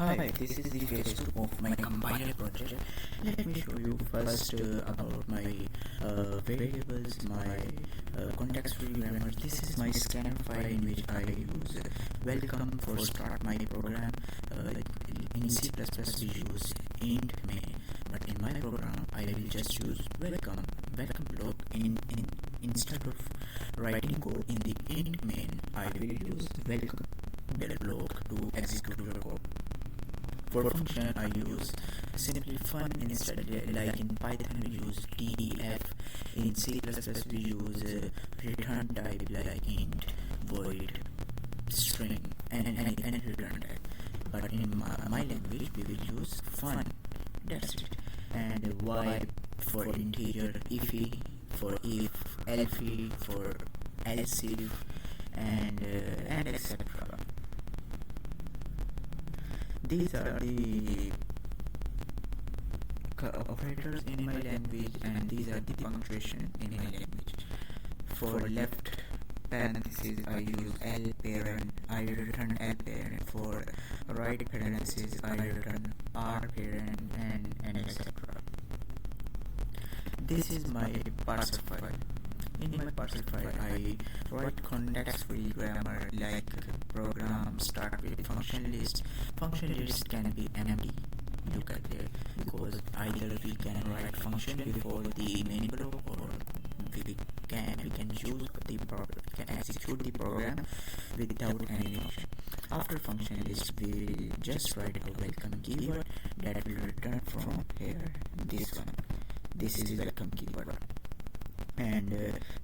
Hi, this is the phase 2 of my compiler project. Let me show you first about my variables, my context-free grammar. This is my scanner file in which I use welcome for start my program. In C++ we use int main, but in my program I will just use welcome block. Instead of writing code in the int main, I will use welcome block to execute your code. For function, I use simply fun instead. Like in Python, we use def. In C++, we use return type like int, void, string, and return type. But in my language, we will use fun. That's it. And y for integer, ify for if, elfy for else if, and etc. These are the operators in my language, and these are the punctuation in my language. For left parenthesis, I use L parent, I return L parent. For right parenthesis, I return R parent, and etc. This is my parser file. In my parser file, I write context-free grammar like program start with function list. Function list can be empty. Look at there, because either we can write function before the main block, or we can choose we can execute the program without any function. After function list, we will just write a welcome keyword that will return from here. This is welcome keyword. And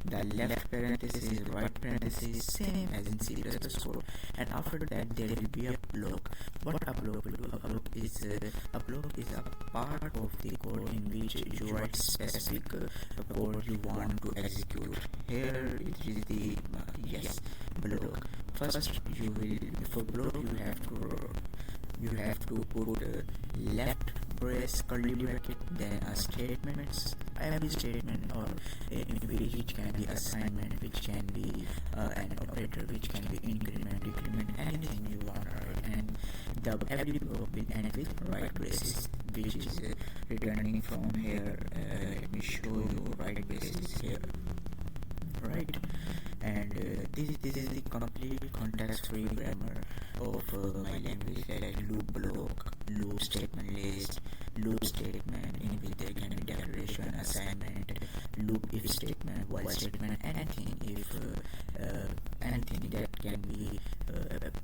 the left parenthesis, right parenthesis, same as in C++ code. And after that, there will be a block. What a block will do? A block is a part of the code in which you write specific code you want to execute. Here it is the block. First, you will for block you have to put left brace curly bracket, then a statement, every statement, or which can be assignment, which can be an operator, which can be increment, decrement, anything you want, right? And the every block will end with right braces, which is returning from here. Let me show you right braces here, right? And this is the complete context-free grammar of my language, like loop block, loop statement list, loop statement in which there can be declaration, assignment, loop if statement, while statement, anything anything that can be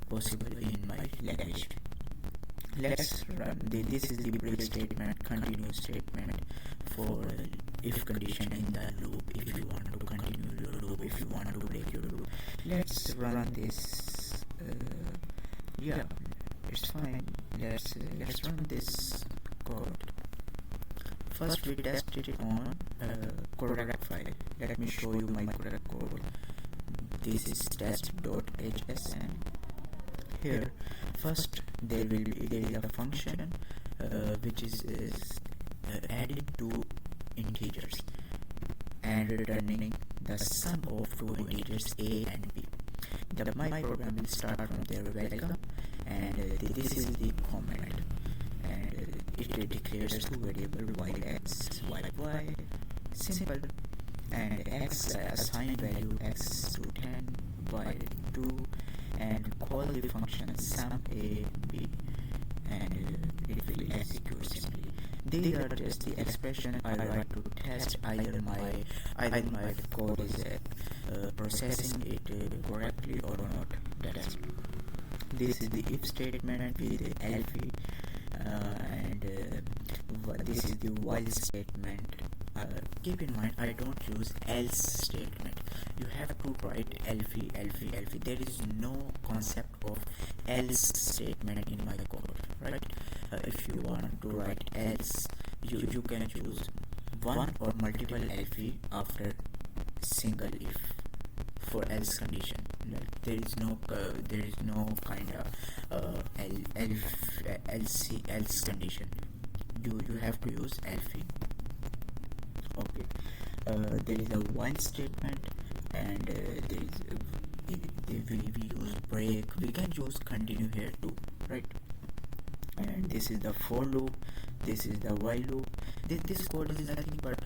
possible in my language. Let's run this is the break statement, continue statement for if condition in the loop, if you want to continue your loop, if you want to break your loop. Let's run this. It's fine. Let's run this code. First we tested it on correct file. Let me show you my correct code. This is test.hsn. Here first there is a function which is adding two integers and returning the sum of two integers a and b. My program will start from there welcome, and this is the comment, and it declares two variables yx, yy, simple, and x assigned value x to 10, y 2, and call the function sum a b, and it will execute simply. These are just the expression I write to test either my code is processing it correctly or not. That's it. This is the if statement with the elfy, and this is the while statement. Keep in mind, I don't use else statement. You have to write elfy. There is no concept of else statement in my code, right? If you want to write else, you can choose one or multiple elfy after single if for else condition. Like there is no kind of else condition. You have to use elfy. Okay. There is a while statement, and there is we use break. We can use continue here too, right? this is the for loop, this is the while loop. This code is nothing but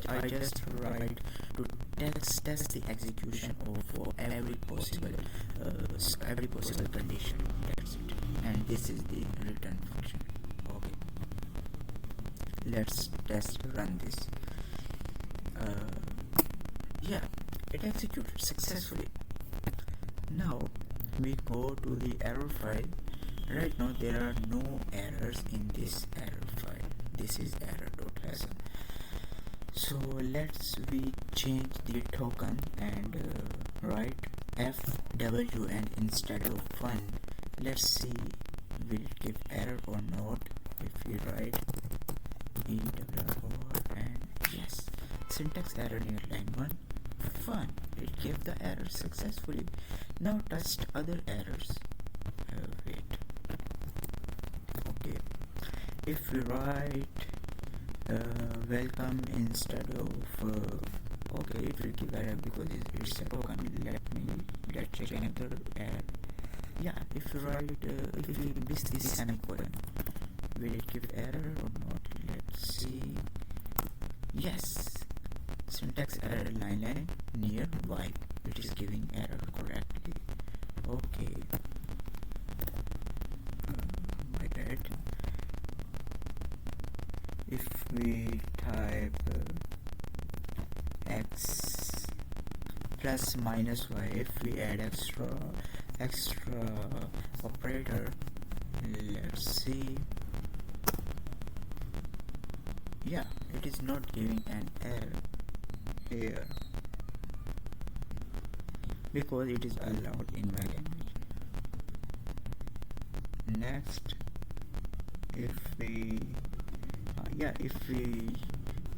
I just write to test the execution of every possible condition. That's it. And this is the return function. Okay, let's test run this. Yeah, it executed successfully. Now we go to the error file. Right now there are no errors in this error file. This is error.lsm. So let's we change the token and write FWN instead of 1. Let's see will it give error or not. If we write EWR and yes, syntax error near line 1, fun, it gave the error successfully. Now test other errors. Wait, okay, if we write welcome instead of okay, it will give error because it's a token. Let's check another error. Yeah, if we write if we miss this semicolon, will it give error or not? Let's see. Yes, syntax error line near y, it is giving error correctly. Okay, my bad. If we type x plus minus y, if we add extra operator, let's see. Yeah, it is not giving an error here because it is allowed in my language. Next, if we if we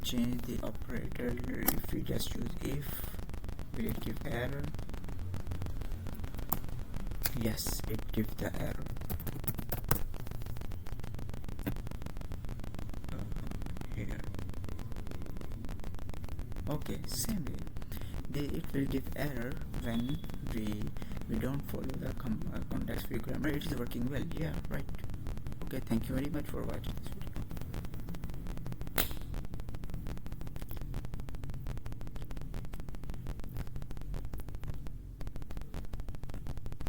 change the operator, if we just use if, will it give error? Yes, it gives the error. Here. Okay, same way. It will give error when we don't follow the context free grammar. It is working well. Yeah, right. Okay, thank you very much for watching this video.